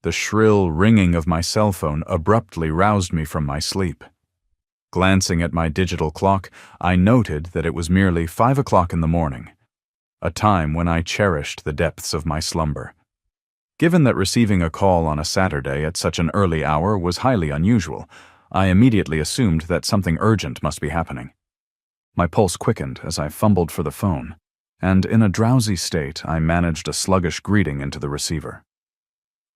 The shrill ringing of my cell phone abruptly roused me from my sleep. Glancing at my digital clock, I noted that it was merely 5 o'clock in the morning, a time when I cherished the depths of my slumber. Given that receiving a call on a Saturday at such an early hour was highly unusual, I immediately assumed that something urgent must be happening. My pulse quickened as I fumbled for the phone, and in a drowsy state I managed a sluggish greeting into the receiver.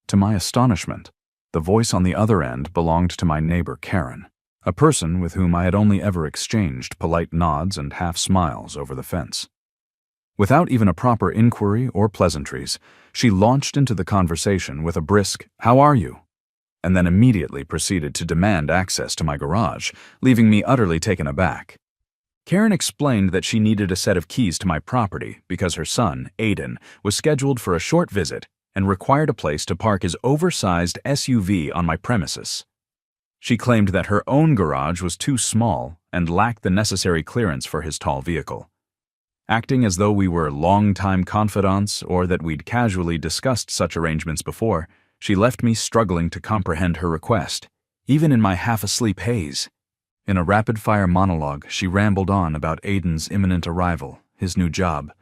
To my astonishment, the voice on the other end belonged to my neighbor Karen, a person with whom I had only ever exchanged polite nods and half-smiles over the fence. Without even a proper inquiry or pleasantries, she launched into the conversation with a brisk, "How are you?" and then immediately proceeded to demand access to my garage, leaving me utterly taken aback. Karen explained that she needed a set of keys to my property because her son, Aiden, was scheduled for a short visit and required a place to park his oversized SUV on my premises. She claimed that her own garage was too small and lacked the necessary clearance for his tall vehicle. Acting as though we were longtime confidants or that we'd casually discussed such arrangements before, she left me struggling to comprehend her request, even in my half-asleep haze. In a rapid-fire monologue, she rambled on about Aiden's imminent arrival, his new job,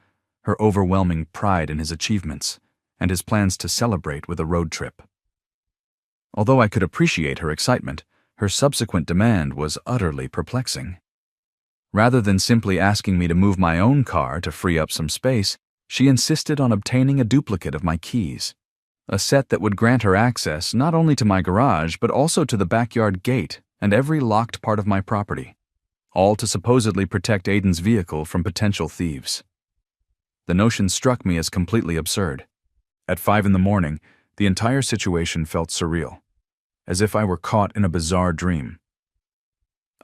her overwhelming pride in his achievements, and his plans to celebrate with a road trip. Although I could appreciate her excitement, her subsequent demand was utterly perplexing. Rather than simply asking me to move my own car to free up some space, she insisted on obtaining a duplicate of my keys, a set that would grant her access not only to my garage but also to the backyard gate and every locked part of my property, all to supposedly protect Aiden's vehicle from potential thieves. The notion struck me as completely absurd. At 5 in the morning, the entire situation felt surreal, as if I were caught in a bizarre dream.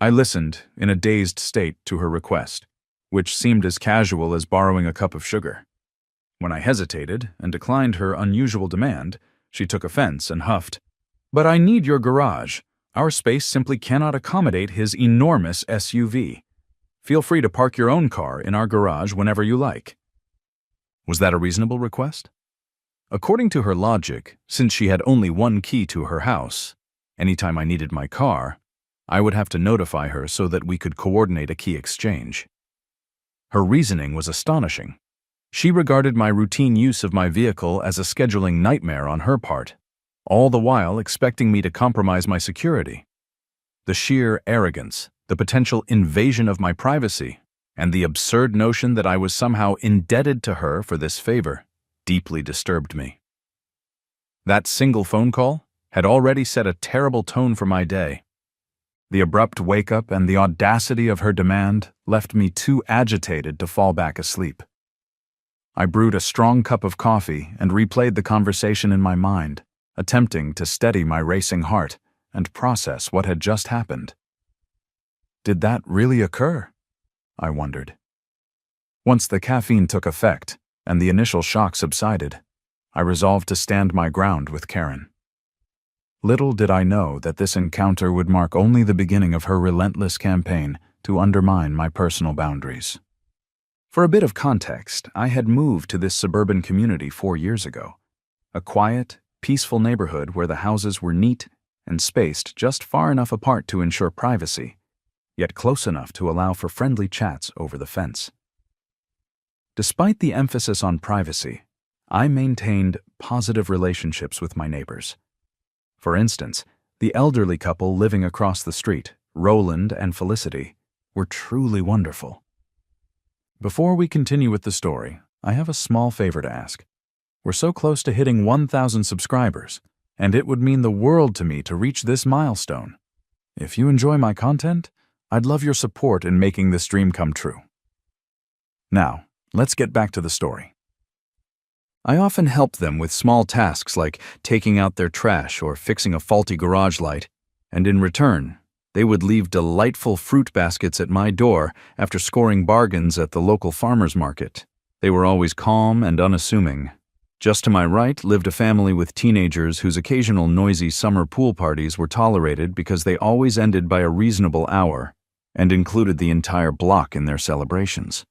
I listened, in a dazed state, to her request, which seemed as casual as borrowing a cup of sugar. When I hesitated and declined her unusual demand, she took offense and huffed, "But I need your garage. Our space simply cannot accommodate his enormous SUV. Feel free to park your own car in our garage whenever you like." Was that a reasonable request? According to her logic, since she had only one key to her house, anytime I needed my car, I would have to notify her so that we could coordinate a key exchange. Her reasoning was astonishing. She regarded my routine use of my vehicle as a scheduling nightmare on her part, all the while expecting me to compromise my security. The sheer arrogance, the potential invasion of my privacy, and the absurd notion that I was somehow indebted to her for this favor deeply disturbed me. That single phone call had already set a terrible tone for my day. The abrupt wake-up and the audacity of her demand left me too agitated to fall back asleep. I brewed a strong cup of coffee and replayed the conversation in my mind, attempting to steady my racing heart and process what had just happened. Did that really occur? I wondered. Once the caffeine took effect and the initial shock subsided, I resolved to stand my ground with Karen. Little did I know that this encounter would mark only the beginning of her relentless campaign to undermine my personal boundaries. For a bit of context, I had moved to this suburban community 4 years ago, a quiet, peaceful neighborhood where the houses were neat and spaced just far enough apart to ensure privacy, yet close enough to allow for friendly chats over the fence. Despite the emphasis on privacy, I maintained positive relationships with my neighbors. For instance, the elderly couple living across the street, Roland and Felicity, were truly wonderful. Before we continue with the story, I have a small favor to ask. We're so close to hitting 1,000 subscribers, and it would mean the world to me to reach this milestone. If you enjoy my content, I'd love your support in making this dream come true. Now, let's get back to the story. I often helped them with small tasks like taking out their trash or fixing a faulty garage light, and in return, they would leave delightful fruit baskets at my door after scoring bargains at the local farmer's market. They were always calm and unassuming. Just to my right lived a family with teenagers whose occasional noisy summer pool parties were tolerated because they always ended by a reasonable hour and included the entire block in their celebrations.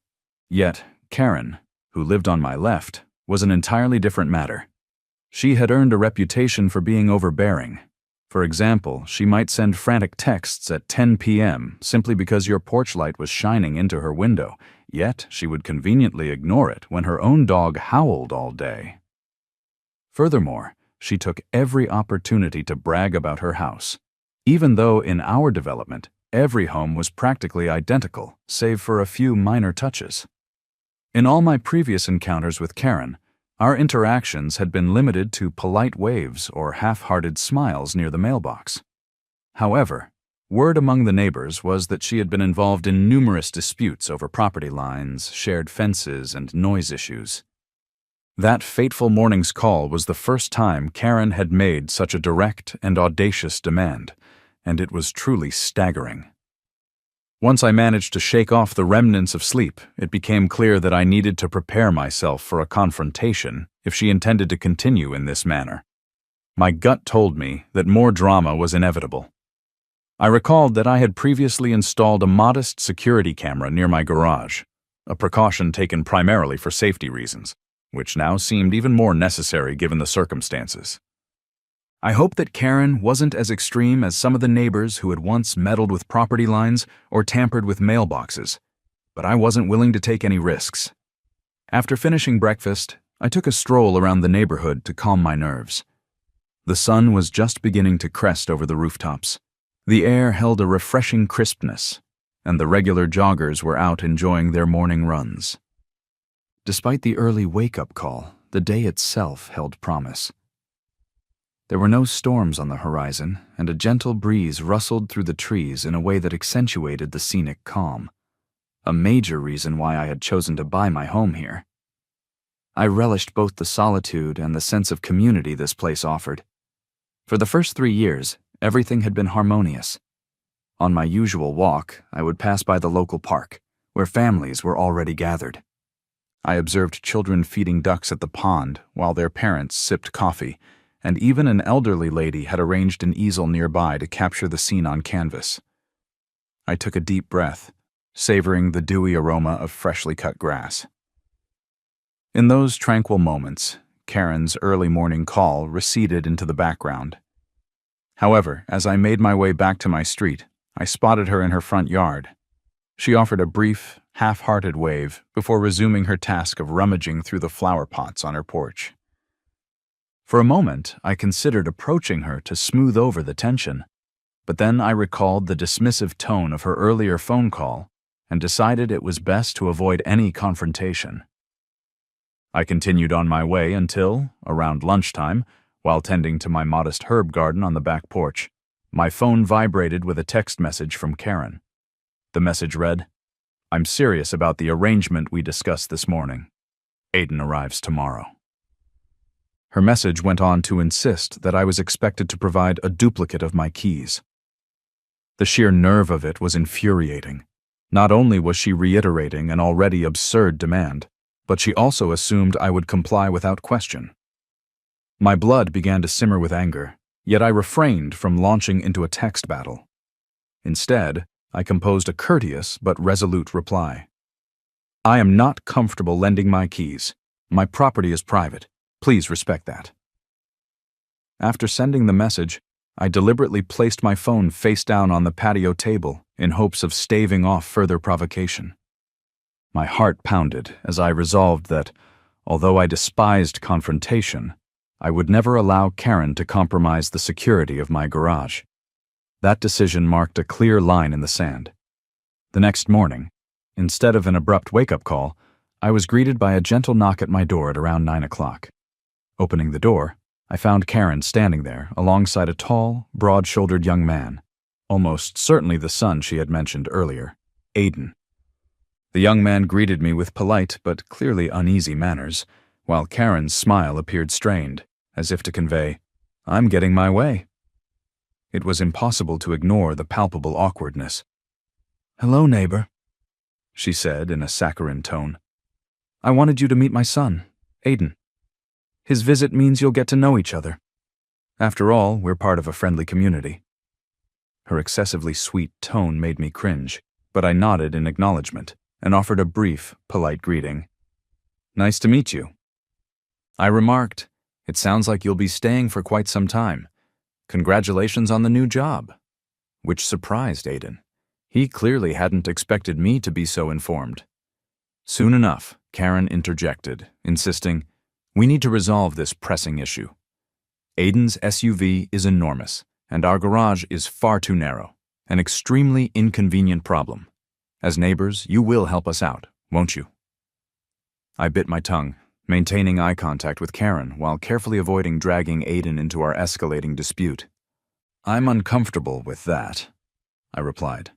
Yet, Karen, who lived on my left, was an entirely different matter. She had earned a reputation for being overbearing. For example, she might send frantic texts at 10 p.m. simply because your porch light was shining into her window, yet she would conveniently ignore it when her own dog howled all day. Furthermore, she took every opportunity to brag about her house, even though in our development, every home was practically identical, save for a few minor touches. In all my previous encounters with Karen, our interactions had been limited to polite waves or half-hearted smiles near the mailbox. However, word among the neighbors was that she had been involved in numerous disputes over property lines, shared fences, and noise issues. That fateful morning's call was the first time Karen had made such a direct and audacious demand, and it was truly staggering. Once I managed to shake off the remnants of sleep, it became clear that I needed to prepare myself for a confrontation if she intended to continue in this manner. My gut told me that more drama was inevitable. I recalled that I had previously installed a modest security camera near my garage, a precaution taken primarily for safety reasons, which now seemed even more necessary given the circumstances. I hoped that Karen wasn't as extreme as some of the neighbors who had once meddled with property lines or tampered with mailboxes, but I wasn't willing to take any risks. After finishing breakfast, I took a stroll around the neighborhood to calm my nerves. The sun was just beginning to crest over the rooftops. The air held a refreshing crispness, and the regular joggers were out enjoying their morning runs. Despite the early wake-up call, the day itself held promise. There were no storms on the horizon, and a gentle breeze rustled through the trees in a way that accentuated the scenic calm, a major reason why I had chosen to buy my home here. I relished both the solitude and the sense of community this place offered. For the first 3 years, everything had been harmonious. On my usual walk, I would pass by the local park, where families were already gathered. I observed children feeding ducks at the pond while their parents sipped coffee, and even an elderly lady had arranged an easel nearby to capture the scene on canvas. I took a deep breath, savoring the dewy aroma of freshly cut grass. In those tranquil moments, Karen's early morning call receded into the background. However, as I made my way back to my street, I spotted her in her front yard. She offered a brief, half-hearted wave before resuming her task of rummaging through the flower pots on her porch. For a moment, I considered approaching her to smooth over the tension, but then I recalled the dismissive tone of her earlier phone call and decided it was best to avoid any confrontation. I continued on my way until, around lunchtime, while tending to my modest herb garden on the back porch, my phone vibrated with a text message from Karen. The message read, "I'm serious about the arrangement we discussed this morning. Aiden arrives tomorrow." Her message went on to insist that I was expected to provide a duplicate of my keys. The sheer nerve of it was infuriating. Not only was she reiterating an already absurd demand, but she also assumed I would comply without question. My blood began to simmer with anger, yet I refrained from launching into a text battle. Instead, I composed a courteous but resolute reply. "I am not comfortable lending my keys. My property is private. Please respect that." After sending the message, I deliberately placed my phone face down on the patio table in hopes of staving off further provocation. My heart pounded as I resolved that, although I despised confrontation, I would never allow Karen to compromise the security of my garage. That decision marked a clear line in the sand. The next morning, instead of an abrupt wake-up call, I was greeted by a gentle knock at my door at around 9 o'clock. Opening the door, I found Karen standing there alongside a tall, broad-shouldered young man, almost certainly the son she had mentioned earlier, Aiden. The young man greeted me with polite but clearly uneasy manners, while Karen's smile appeared strained, as if to convey, "I'm getting my way." It was impossible to ignore the palpable awkwardness. "Hello, neighbor," she said in a saccharine tone. "I wanted you to meet my son, Aiden. His visit means you'll get to know each other. After all, we're part of a friendly community." Her excessively sweet tone made me cringe, but I nodded in acknowledgement and offered a brief, polite greeting. "Nice to meet you." I remarked, It sounds like you'll be staying for quite some time. Congratulations on the new job." Which surprised Aiden. He clearly hadn't expected me to be so informed. Soon enough, Karen interjected, insisting, "We need to resolve this pressing issue. Aiden's SUV is enormous, and our garage is far too narrow, an extremely inconvenient problem. As neighbors, you will help us out, won't you?" I bit my tongue, maintaining eye contact with Karen while carefully avoiding dragging Aiden into our escalating dispute. "I'm uncomfortable with that," I replied.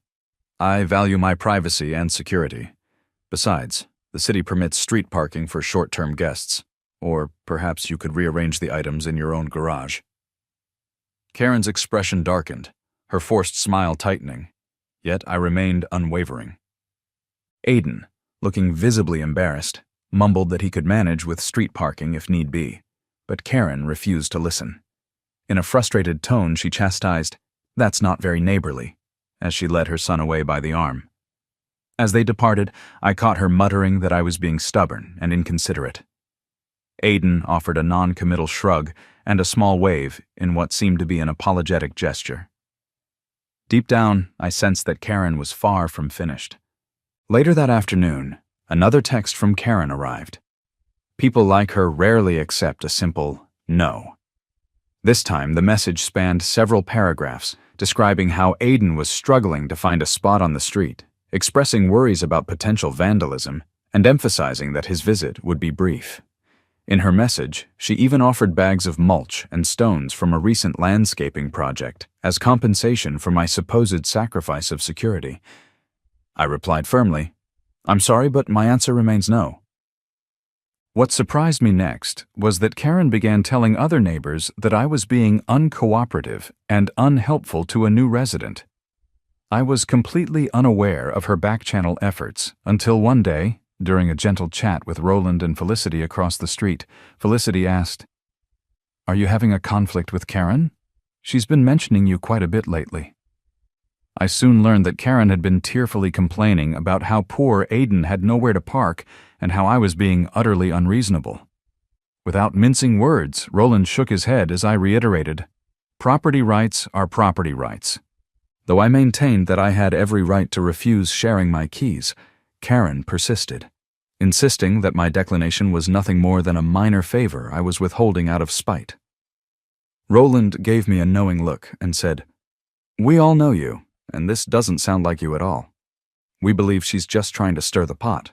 "I value my privacy and security. Besides, the city permits street parking for short-term guests, or perhaps you could rearrange the items in your own garage." Karen's expression darkened, her forced smile tightening, yet I remained unwavering. Aiden, looking visibly embarrassed, mumbled that he could manage with street parking if need be, but Karen refused to listen. In a frustrated tone, she chastised, "That's not very neighborly," as she led her son away by the arm. As they departed, I caught her muttering that I was being stubborn and inconsiderate. Aiden offered a non-committal shrug and a small wave in what seemed to be an apologetic gesture. Deep down, I sensed that Karen was far from finished. Later that afternoon, another text from Karen arrived. People like her rarely accept a simple no. This time, the message spanned several paragraphs, describing how Aiden was struggling to find a spot on the street, expressing worries about potential vandalism, and emphasizing that his visit would be brief. In her message, she even offered bags of mulch and stones from a recent landscaping project as compensation for my supposed sacrifice of security. I replied firmly, "I'm sorry, but my answer remains no." What surprised me next was that Karen began telling other neighbors that I was being uncooperative and unhelpful to a new resident. I was completely unaware of her back-channel efforts until one day, during a gentle chat with Roland and Felicity across the street, Felicity asked, "Are you having a conflict with Karen? She's been mentioning you quite a bit lately." I soon learned that Karen had been tearfully complaining about how poor Aiden had nowhere to park and how I was being utterly unreasonable. Without mincing words, Roland shook his head as I reiterated, "Property rights are property rights." Though I maintained that I had every right to refuse sharing my keys, Karen persisted, insisting that my declination was nothing more than a minor favor I was withholding out of spite. Roland gave me a knowing look and said, "We all know you, and this doesn't sound like you at all. We believe she's just trying to stir the pot."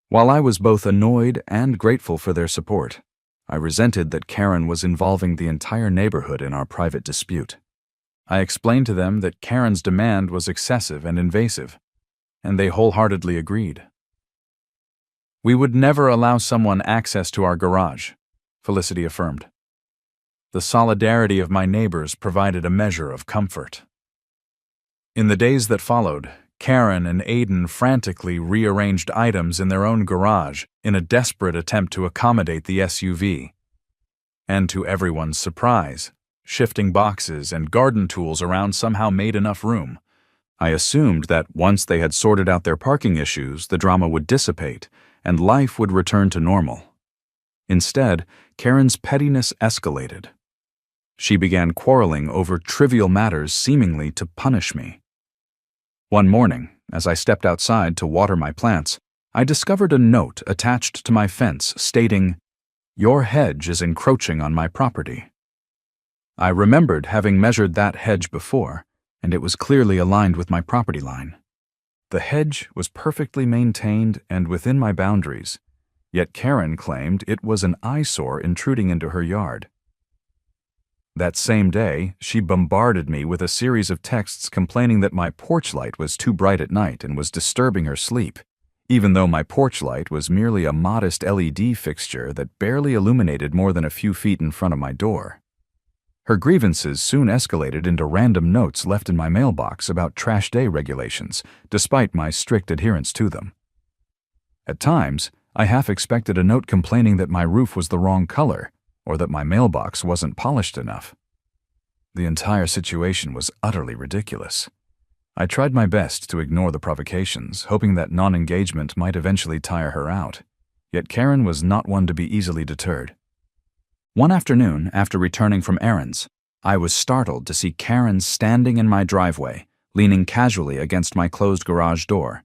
While I was both annoyed and grateful for their support, I resented that Karen was involving the entire neighborhood in our private dispute. I explained to them that Karen's demand was excessive and invasive, and they wholeheartedly agreed. "We would never allow someone access to our garage," Felicity affirmed. The solidarity of my neighbors provided a measure of comfort. In the days that followed, Karen and Aiden frantically rearranged items in their own garage in a desperate attempt to accommodate the SUV. And to everyone's surprise, shifting boxes and garden tools around somehow made enough room. I assumed that once they had sorted out their parking issues, the drama would dissipate and life would return to normal. Instead, Karen's pettiness escalated. She began quarreling over trivial matters seemingly to punish me. One morning, as I stepped outside to water my plants, I discovered a note attached to my fence stating, "Your hedge is encroaching on my property." I remembered having measured that hedge before, and it was clearly aligned with my property line. The hedge was perfectly maintained and within my boundaries, yet Karen claimed it was an eyesore intruding into her yard. That same day, she bombarded me with a series of texts complaining that my porch light was too bright at night and was disturbing her sleep, even though my porch light was merely a modest LED fixture that barely illuminated more than a few feet in front of my door. Her grievances soon escalated into random notes left in my mailbox about trash day regulations, despite my strict adherence to them. At times, I half expected a note complaining that my roof was the wrong color, or that my mailbox wasn't polished enough. The entire situation was utterly ridiculous. I tried my best to ignore the provocations, hoping that non-engagement might eventually tire her out, yet Karen was not one to be easily deterred. One afternoon, after returning from errands, I was startled to see Karen standing in my driveway, leaning casually against my closed garage door,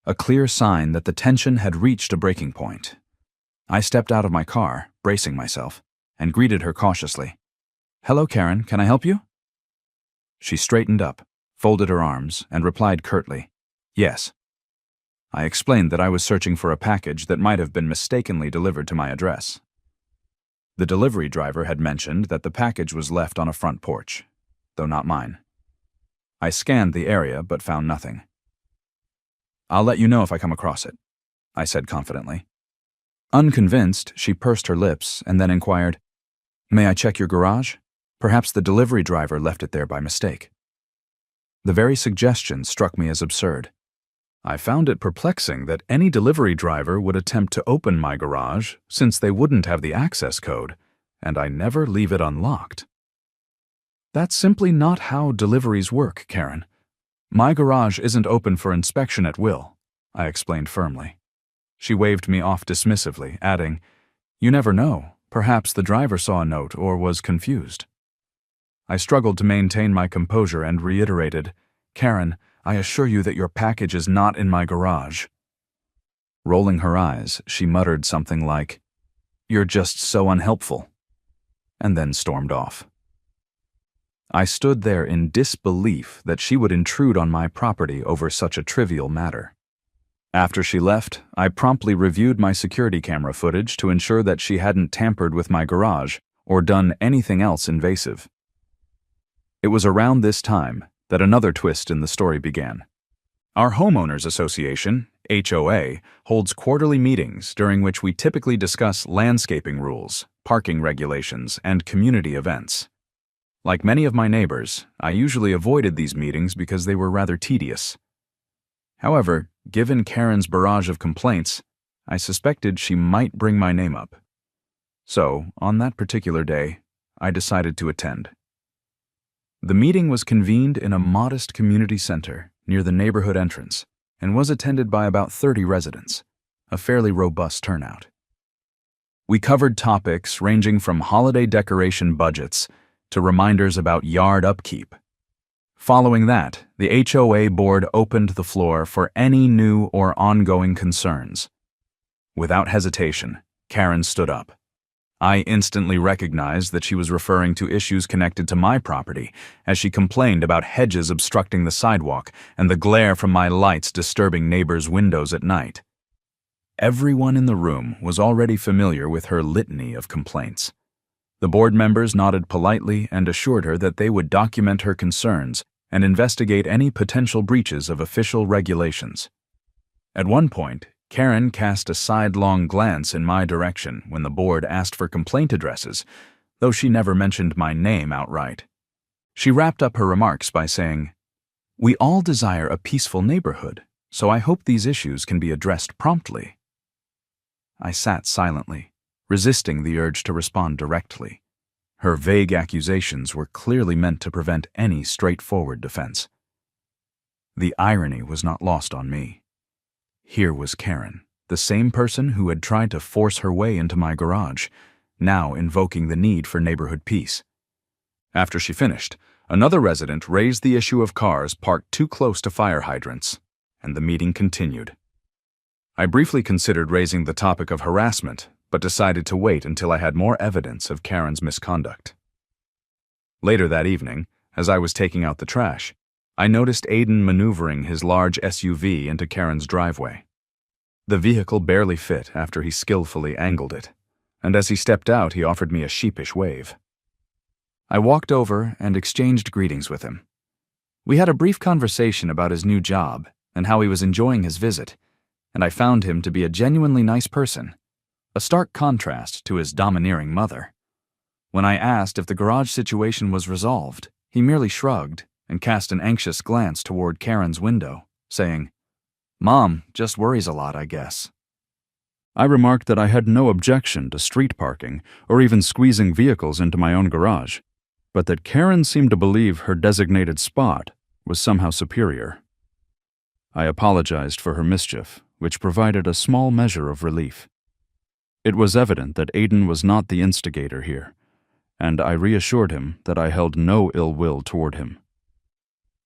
a clear sign that the tension had reached a breaking point. I stepped out of my car, bracing myself, and greeted her cautiously. "Hello, Karen, can I help you?" She straightened up, folded her arms, and replied curtly, "Yes." I explained that I was searching for a package that might have been mistakenly delivered to my address. The delivery driver had mentioned that the package was left on a front porch, though not mine. I scanned the area but found nothing. "I'll let you know if I come across it," I said confidently. Unconvinced, she pursed her lips and then inquired, "May I check your garage? Perhaps the delivery driver left it there by mistake." The very suggestion struck me as absurd. I found it perplexing that any delivery driver would attempt to open my garage since they wouldn't have the access code, and I never leave it unlocked. "That's simply not how deliveries work, Karen. My garage isn't open for inspection at will," I explained firmly. She waved me off dismissively, adding, "You never know. Perhaps the driver saw a note or was confused." I struggled to maintain my composure and reiterated, "Karen, I assure you that your package is not in my garage." Rolling her eyes, she muttered something like, "You're just so unhelpful," and then stormed off. I stood there in disbelief that she would intrude on my property over such a trivial matter. After she left, I promptly reviewed my security camera footage to ensure that she hadn't tampered with my garage or done anything else invasive. It was around this time that another twist in the story began. Our Homeowners Association, HOA, holds quarterly meetings during which we typically discuss landscaping rules, parking regulations, and community events. Like many of my neighbors, I usually avoided these meetings because they were rather tedious. However, given Karen's barrage of complaints, I suspected she might bring my name up. So, on that particular day, I decided to attend. The meeting was convened in a modest community center near the neighborhood entrance and was attended by about 30 residents, a fairly robust turnout. We covered topics ranging from holiday decoration budgets to reminders about yard upkeep. Following that, the HOA board opened the floor for any new or ongoing concerns. Without hesitation, Karen stood up. I instantly recognized that she was referring to issues connected to my property, as she complained about hedges obstructing the sidewalk and the glare from my lights disturbing neighbors' windows at night. Everyone in the room was already familiar with her litany of complaints. The board members nodded politely and assured her that they would document her concerns and investigate any potential breaches of official regulations. At one point, Karen cast a sidelong glance in my direction when the board asked for complaint addresses, though she never mentioned my name outright. She wrapped up her remarks by saying, "We all desire a peaceful neighborhood, so I hope these issues can be addressed promptly." I sat silently, resisting the urge to respond directly. Her vague accusations were clearly meant to prevent any straightforward defense. The irony was not lost on me. Here was Karen, the same person who had tried to force her way into my garage, now invoking the need for neighborhood peace. After she finished, another resident raised the issue of cars parked too close to fire hydrants, and the meeting continued. I briefly considered raising the topic of harassment, but decided to wait until I had more evidence of Karen's misconduct. Later that evening, as I was taking out the trash, I noticed Aiden maneuvering his large SUV into Karen's driveway. The vehicle barely fit after he skillfully angled it, and as he stepped out, he offered me a sheepish wave. I walked over and exchanged greetings with him. We had a brief conversation about his new job and how he was enjoying his visit, and I found him to be a genuinely nice person, a stark contrast to his domineering mother. When I asked if the garage situation was resolved, he merely shrugged and cast an anxious glance toward Karen's window, saying, "Mom just worries a lot, I guess." I remarked that I had no objection to street parking or even squeezing vehicles into my own garage, but that Karen seemed to believe her designated spot was somehow superior. I apologized for her mischief, which provided a small measure of relief. It was evident that Aidan was not the instigator here, and I reassured him that I held no ill will toward him.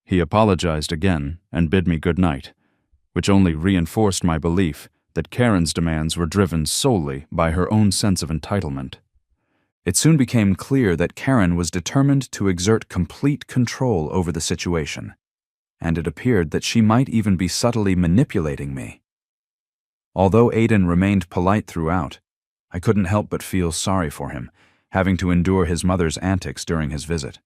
He apologized again and bid me good night, which only reinforced my belief that Karen's demands were driven solely by her own sense of entitlement. It soon became clear that Karen was determined to exert complete control over the situation, and it appeared that she might even be subtly manipulating me. Although Aidan remained polite throughout, I couldn't help but feel sorry for him, having to endure his mother's antics during his visit.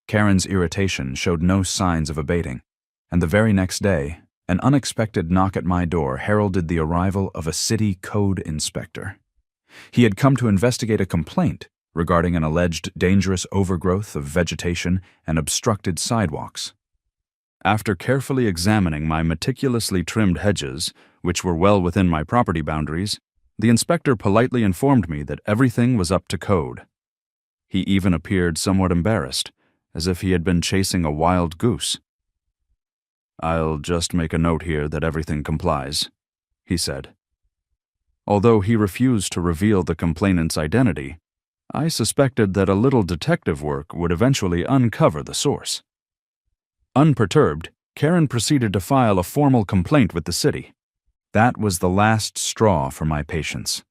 Karen's irritation showed no signs of abating, and the very next day, an unexpected knock at my door heralded the arrival of a city code inspector. He had come to investigate a complaint regarding an alleged dangerous overgrowth of vegetation and obstructed sidewalks. After carefully examining my meticulously trimmed hedges, which were well within my property boundaries, the inspector politely informed me that everything was up to code. He even appeared somewhat embarrassed, as if he had been chasing a wild goose. "I'll just make a note here that everything complies," he said. Although he refused to reveal the complainant's identity, I suspected that a little detective work would eventually uncover the source. Unperturbed, Karen proceeded to file a formal complaint with the city. That was the last straw for my patience.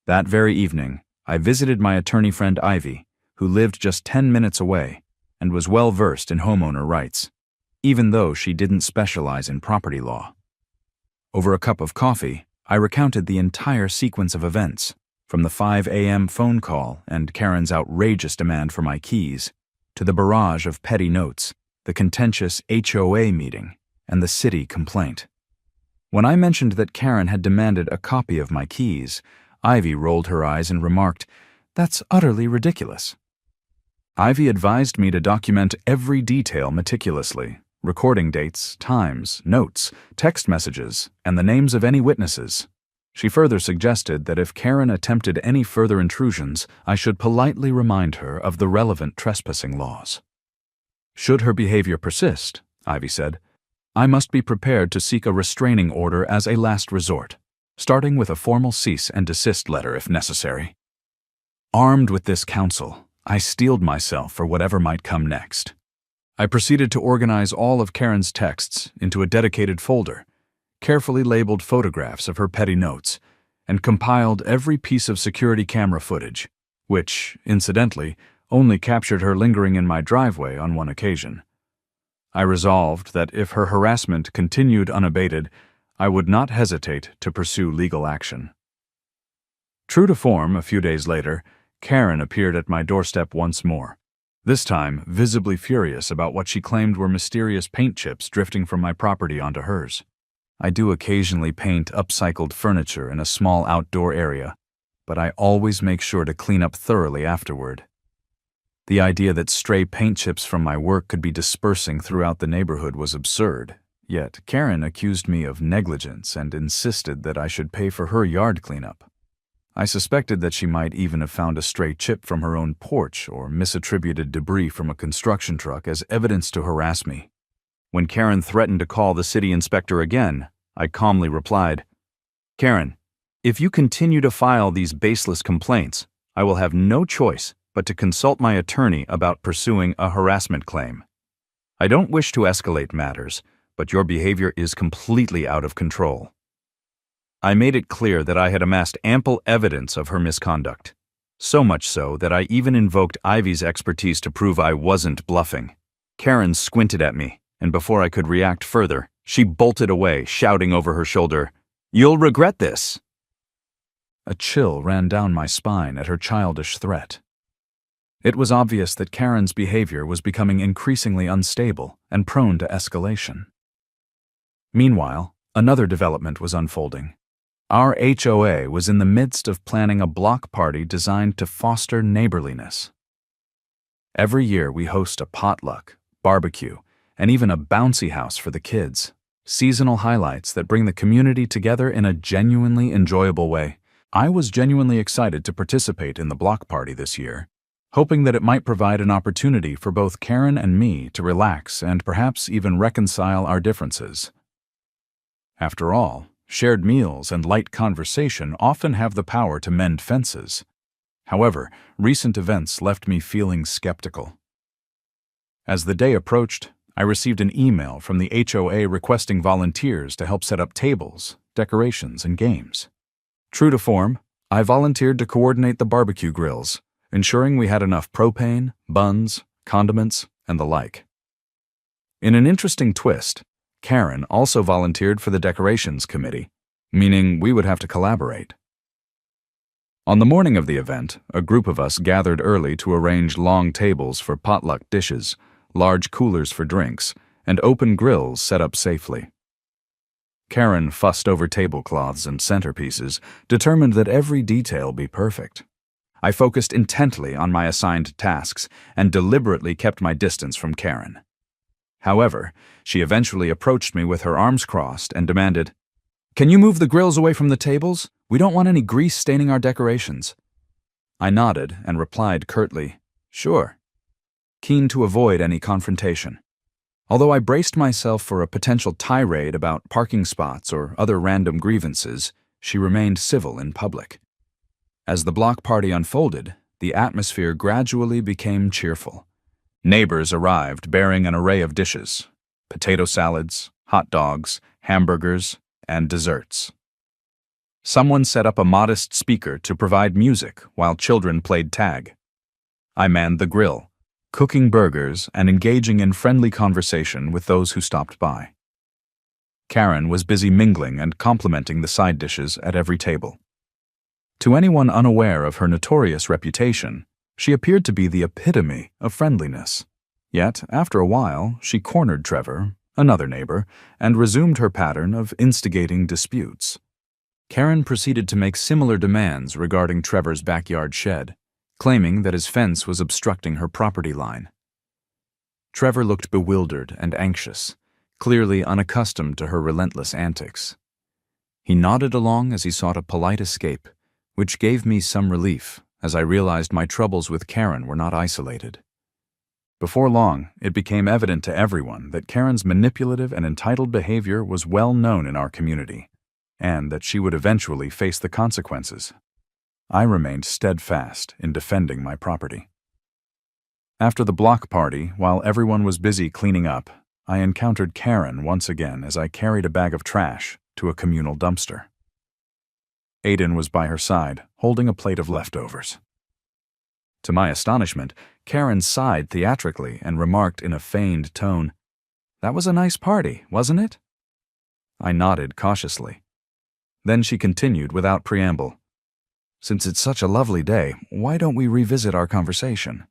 That very evening, I visited my attorney friend Ivy, who lived just 10 minutes away and was well versed in homeowner rights, even though she didn't specialize in property law. Over a cup of coffee, I recounted the entire sequence of events, from the 5 a.m. phone call and Karen's outrageous demand for my keys, to the barrage of petty notes, the contentious HOA meeting, and the city complaint. When I mentioned that Karen had demanded a copy of my keys, Ivy rolled her eyes and remarked, "That's utterly ridiculous." Ivy advised me to document every detail meticulously, recording dates, times, notes, text messages, and the names of any witnesses. She further suggested that if Karen attempted any further intrusions, I should politely remind her of the relevant trespassing laws. Should her behavior persist, Ivy said, I must be prepared to seek a restraining order as a last resort, starting with a formal cease and desist letter if necessary. Armed with this counsel, I steeled myself for whatever might come next. I proceeded to organize all of Karen's texts into a dedicated folder, carefully labeled photographs of her petty notes, and compiled every piece of security camera footage, which, incidentally, only captured her lingering in my driveway on one occasion. I resolved that if her harassment continued unabated, I would not hesitate to pursue legal action. True to form, a few days later, Karen appeared at my doorstep once more, this time visibly furious about what she claimed were mysterious paint chips drifting from my property onto hers. I do occasionally paint upcycled furniture in a small outdoor area, but I always make sure to clean up thoroughly afterward. The idea that stray paint chips from my work could be dispersing throughout the neighborhood was absurd, yet Karen accused me of negligence and insisted that I should pay for her yard cleanup. I suspected that she might even have found a stray chip from her own porch or misattributed debris from a construction truck as evidence to harass me. When Karen threatened to call the city inspector again, I calmly replied, "Karen, if you continue to file these baseless complaints, I will have no choice but to consult my attorney about pursuing a harassment claim. I don't wish to escalate matters, but your behavior is completely out of control." I made it clear that I had amassed ample evidence of her misconduct, so much so that I even invoked Ivy's expertise to prove I wasn't bluffing. Karen squinted at me, and before I could react further, she bolted away, shouting over her shoulder, "You'll regret this!" A chill ran down my spine at her childish threat. It was obvious that Karen's behavior was becoming increasingly unstable and prone to escalation. Meanwhile, another development was unfolding. Our HOA was in the midst of planning a block party designed to foster neighborliness. Every year we host a potluck, barbecue, and even a bouncy house for the kids, seasonal highlights that bring the community together in a genuinely enjoyable way. I was genuinely excited to participate in the block party this year, hoping that it might provide an opportunity for both Karen and me to relax and perhaps even reconcile our differences. After all, shared meals, and light conversation often have the power to mend fences. However, recent events left me feeling skeptical. As the day approached, I received an email from the HOA requesting volunteers to help set up tables, decorations, and games. True to form, I volunteered to coordinate the barbecue grills, ensuring we had enough propane, buns, condiments, and the like. In an interesting twist, Karen also volunteered for the decorations committee, meaning we would have to collaborate. On the morning of the event, a group of us gathered early to arrange long tables for potluck dishes, large coolers for drinks, and open grills set up safely. Karen fussed over tablecloths and centerpieces, determined that every detail be perfect. I focused intently on my assigned tasks and deliberately kept my distance from Karen. However, she eventually approached me with her arms crossed and demanded, "Can you move the grills away from the tables? We don't want any grease staining our decorations." I nodded and replied curtly, "Sure," keen to avoid any confrontation. Although I braced myself for a potential tirade about parking spots or other random grievances, she remained civil in public. As the block party unfolded, the atmosphere gradually became cheerful. Neighbors arrived bearing an array of dishes: potato salads, hot dogs, hamburgers, and desserts. Someone set up a modest speaker to provide music while children played tag. I manned the grill, cooking burgers and engaging in friendly conversation with those who stopped by. Karen was busy mingling and complimenting the side dishes at every table. To anyone unaware of her notorious reputation, she appeared to be the epitome of friendliness. Yet, after a while, she cornered Trevor, another neighbor, and resumed her pattern of instigating disputes. Karen proceeded to make similar demands regarding Trevor's backyard shed, claiming that his fence was obstructing her property line. Trevor looked bewildered and anxious, clearly unaccustomed to her relentless antics. He nodded along as he sought a polite escape, which gave me some relief as I realized my troubles with Karen were not isolated. Before long, it became evident to everyone that Karen's manipulative and entitled behavior was well known in our community, and that she would eventually face the consequences. I remained steadfast in defending my property. After the block party, while everyone was busy cleaning up, I encountered Karen once again as I carried a bag of trash to a communal dumpster. Aiden was by her side, holding a plate of leftovers. To my astonishment, Karen sighed theatrically and remarked in a feigned tone, "That was a nice party, wasn't it?" I nodded cautiously. Then she continued without preamble, "Since it's such a lovely day, why don't we revisit our conversation?"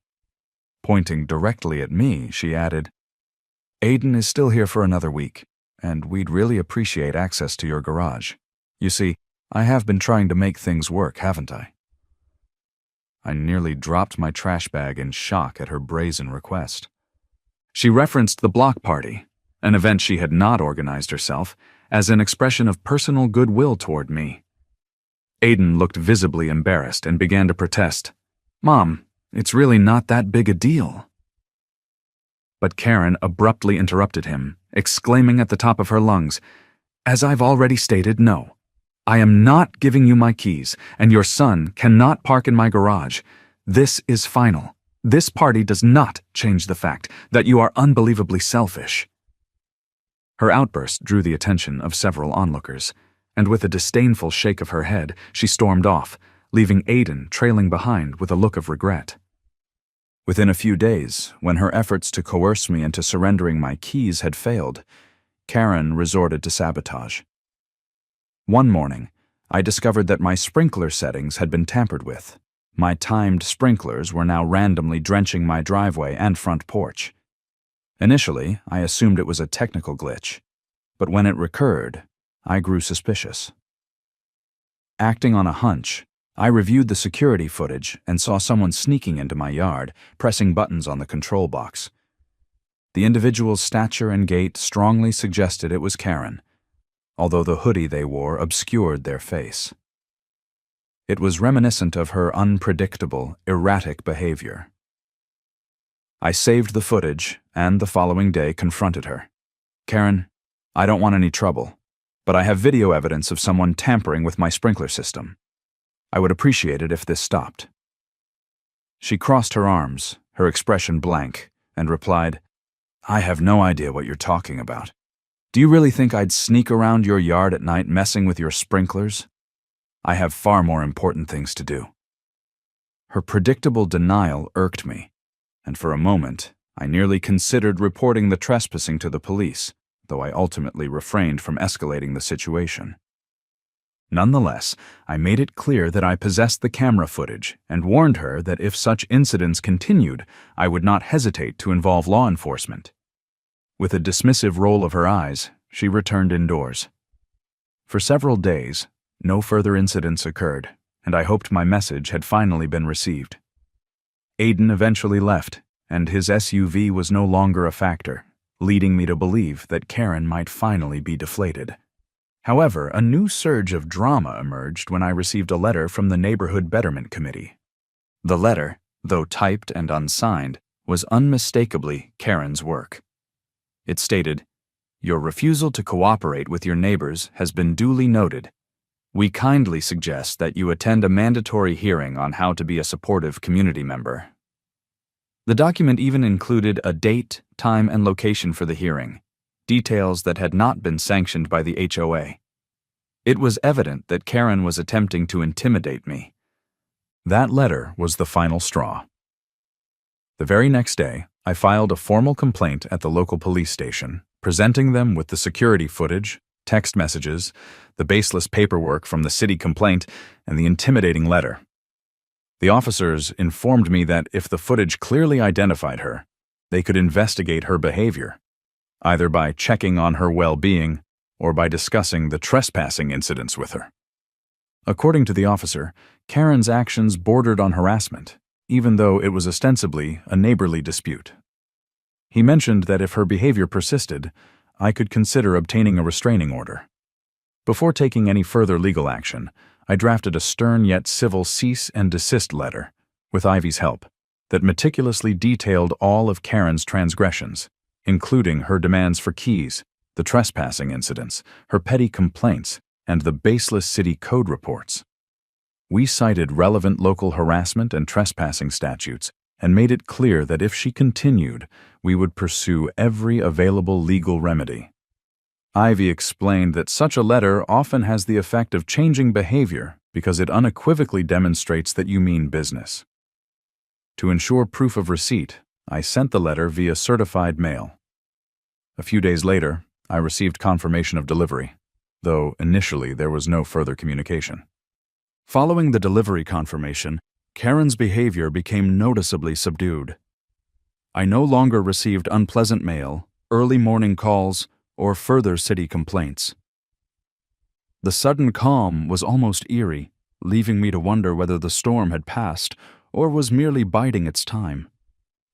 Pointing directly at me, she added, "Aiden is still here for another week, and we'd really appreciate access to your garage. You see, I have been trying to make things work, haven't I?" I nearly dropped my trash bag in shock at her brazen request. She referenced the block party, an event she had not organized herself, as an expression of personal goodwill toward me. Aiden looked visibly embarrassed and began to protest, "Mom, it's really not that big a deal." But Karen abruptly interrupted him, exclaiming at the top of her lungs, "As I've already stated, no. I am not giving you my keys, and your son cannot park in my garage. This is final. This party does not change the fact that you are unbelievably selfish." Her outburst drew the attention of several onlookers, and with a disdainful shake of her head, she stormed off, leaving Aiden trailing behind with a look of regret. Within a few days, when her efforts to coerce me into surrendering my keys had failed, Karen resorted to sabotage. One morning, I discovered that my sprinkler settings had been tampered with. My timed sprinklers were now randomly drenching my driveway and front porch. Initially, I assumed it was a technical glitch, but when it recurred, I grew suspicious. Acting on a hunch, I reviewed the security footage and saw someone sneaking into my yard, pressing buttons on the control box. The individual's stature and gait strongly suggested it was Karen, although the hoodie they wore obscured their face. It was reminiscent of her unpredictable, erratic behavior. I saved the footage and the following day confronted her. "Karen, I don't want any trouble. but I have video evidence of someone tampering with my sprinkler system. I would appreciate it if this stopped." She crossed her arms, her expression blank, and replied, "I have no idea what you're talking about. Do you really think I'd sneak around your yard at night messing with your sprinklers? I have far more important things to do." Her predictable denial irked me, and for a moment, I nearly considered reporting the trespassing to the police, though I ultimately refrained from escalating the situation. Nonetheless, I made it clear that I possessed the camera footage and warned her that if such incidents continued, I would not hesitate to involve law enforcement. With a dismissive roll of her eyes, she returned indoors. For several days, no further incidents occurred, and I hoped my message had finally been received. Aiden eventually left, and his SUV was no longer a factor, leading me to believe that Karen might finally be deflated. However, a new surge of drama emerged when I received a letter from the Neighborhood Betterment Committee. The letter, though typed and unsigned, was unmistakably Karen's work. It stated, "Your refusal to cooperate with your neighbors has been duly noted. We kindly suggest that you attend a mandatory hearing on how to be a supportive community member." The document even included a date, time, and location for the hearing, details that had not been sanctioned by the HOA. It was evident that Karen was attempting to intimidate me. That letter was the final straw. The very next day, I filed a formal complaint at the local police station, presenting them with the security footage, text messages, the baseless paperwork from the city complaint, and the intimidating letter. The officers informed me that if the footage clearly identified her, they could investigate her behavior, either by checking on her well-being or by discussing the trespassing incidents with her. According to the officer, Karen's actions bordered on harassment, even though it was ostensibly a neighborly dispute. He mentioned that if her behavior persisted, I could consider obtaining a restraining order. Before taking any further legal action, I drafted a stern yet civil cease and desist letter, with Ivy's help, that meticulously detailed all of Karen's transgressions, including her demands for keys, the trespassing incidents, her petty complaints, and the baseless city code reports. We cited relevant local harassment and trespassing statutes and made it clear that if she continued, we would pursue every available legal remedy. Ivy explained that such a letter often has the effect of changing behavior because it unequivocally demonstrates that you mean business. To ensure proof of receipt, I sent the letter via certified mail. A few days later, I received confirmation of delivery, though initially there was no further communication. Following the delivery confirmation, Karen's behavior became noticeably subdued. I no longer received unpleasant mail, early morning calls, or further city complaints. The sudden calm was almost eerie, leaving me to wonder whether the storm had passed or was merely biding its time.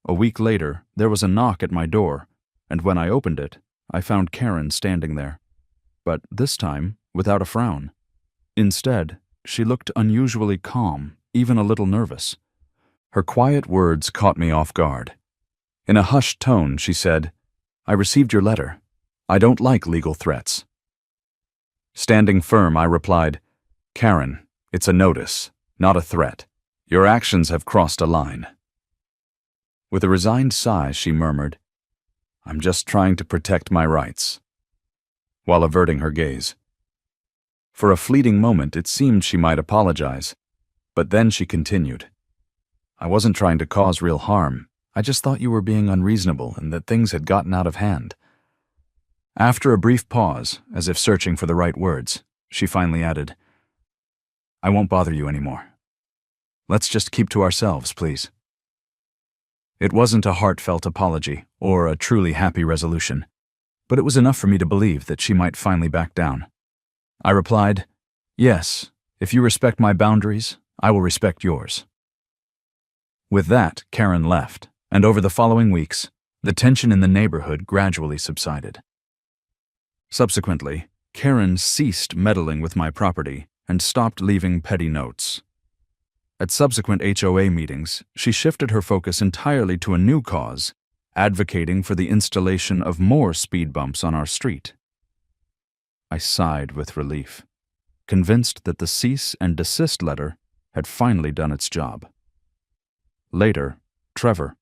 A week later, there was a knock at my door, and when I opened it, I found Karen standing there. But this time, without a frown. Instead, she looked unusually calm, even a little nervous. Her quiet words caught me off guard. In a hushed tone, she said, "I received your letter. I don't like legal threats." Standing firm, I replied, "Karen, it's a notice, not a threat. Your actions have crossed a line." With a resigned sigh, she murmured, "I'm just trying to protect my rights," while averting her gaze. For a fleeting moment, it seemed she might apologize, but then she continued, "I wasn't trying to cause real harm. I just thought you were being unreasonable and that things had gotten out of hand." After a brief pause, as if searching for the right words, she finally added, "I won't bother you anymore. Let's just keep to ourselves, please." It wasn't a heartfelt apology or a truly happy resolution, but it was enough for me to believe that she might finally back down. I replied, "Yes, if you respect my boundaries, I will respect yours." With that, Karen left, and over the following weeks, the tension in the neighborhood gradually subsided. Subsequently, Karen ceased meddling with my property and stopped leaving petty notes. At subsequent HOA meetings, she shifted her focus entirely to a new cause, advocating for the installation of more speed bumps on our street. I sighed with relief, convinced that the cease and desist letter had finally done its job. Later, Trevor,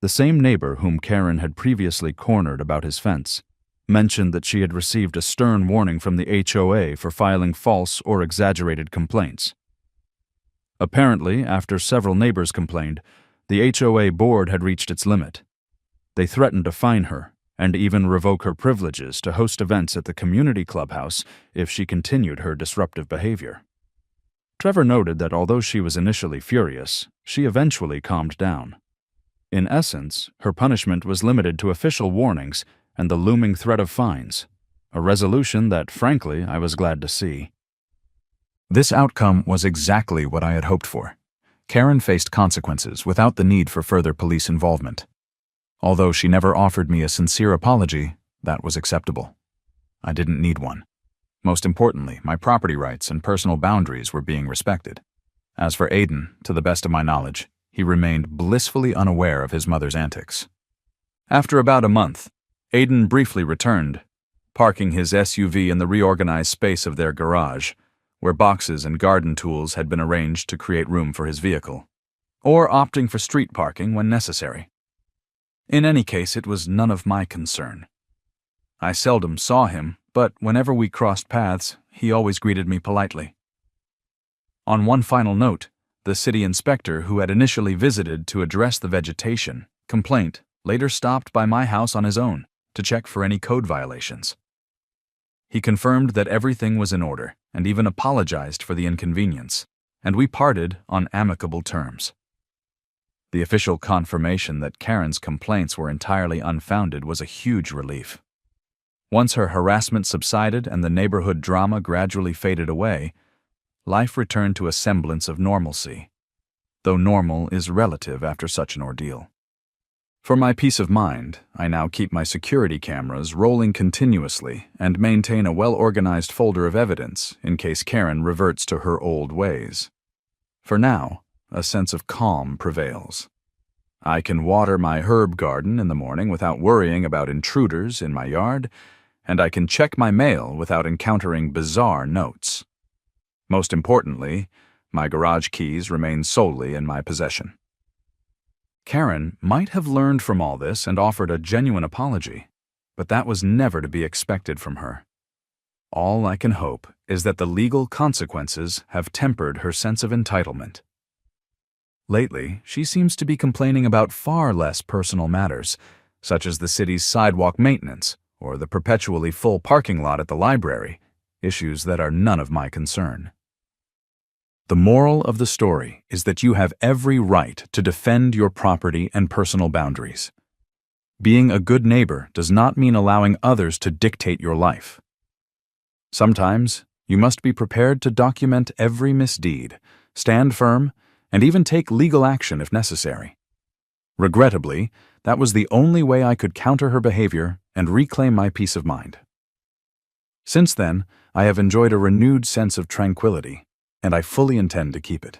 the same neighbor whom Karen had previously cornered about his fence, mentioned that she had received a stern warning from the HOA for filing false or exaggerated complaints. Apparently, after several neighbors complained, the HOA board had reached its limit. They threatened to fine her and even revoke her privileges to host events at the community clubhouse if she continued her disruptive behavior. Trevor noted that although she was initially furious, she eventually calmed down. In essence, her punishment was limited to official warnings and the looming threat of fines, a resolution that, frankly, I was glad to see. This outcome was exactly what I had hoped for. Karen faced consequences without the need for further police involvement. Although she never offered me a sincere apology, that was acceptable. I didn't need one. Most importantly, my property rights and personal boundaries were being respected. As for Aiden, to the best of my knowledge, he remained blissfully unaware of his mother's antics. After about a month, Aiden briefly returned, parking his SUV in the reorganized space of their garage, where boxes and garden tools had been arranged to create room for his vehicle, or opting for street parking when necessary. In any case, it was none of my concern. I seldom saw him, but whenever we crossed paths, he always greeted me politely. On one final note, the city inspector who had initially visited to address the vegetation complaint later stopped by my house on his own to check for any code violations. He confirmed that everything was in order and even apologized for the inconvenience, and we parted on amicable terms. The official confirmation that Karen's complaints were entirely unfounded was a huge relief. Once her harassment subsided and the neighborhood drama gradually faded away, life returned to a semblance of normalcy, though normal is relative after such an ordeal. For my peace of mind, I now keep my security cameras rolling continuously and maintain a well-organized folder of evidence in case Karen reverts to her old ways. For now, a sense of calm prevails. I can water my herb garden in the morning without worrying about intruders in my yard, and I can check my mail without encountering bizarre notes. Most importantly, my garage keys remain solely in my possession. Karen might have learned from all this and offered a genuine apology, but that was never to be expected from her. All I can hope is that the legal consequences have tempered her sense of entitlement. Lately, she seems to be complaining about far less personal matters, such as the city's sidewalk maintenance or the perpetually full parking lot at the library, issues that are none of my concern. The moral of the story is that you have every right to defend your property and personal boundaries. Being a good neighbor does not mean allowing others to dictate your life. Sometimes, you must be prepared to document every misdeed, stand firm, and even take legal action if necessary. Regrettably, that was the only way I could counter her behavior and reclaim my peace of mind. Since then, I have enjoyed a renewed sense of tranquility, and I fully intend to keep it.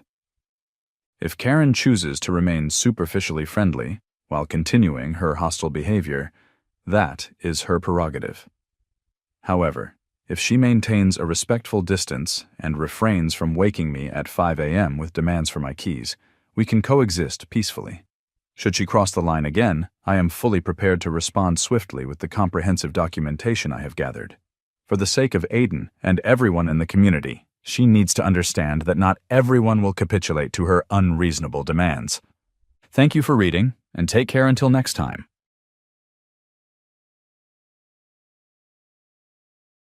If Karen chooses to remain superficially friendly while continuing her hostile behavior, that is her prerogative. However, if she maintains a respectful distance and refrains from waking me at 5 a.m. with demands for my keys, we can coexist peacefully. Should she cross the line again, I am fully prepared to respond swiftly with the comprehensive documentation I have gathered. For the sake of Aiden and everyone in the community, she needs to understand that not everyone will capitulate to her unreasonable demands. Thank you for reading, and take care until next time.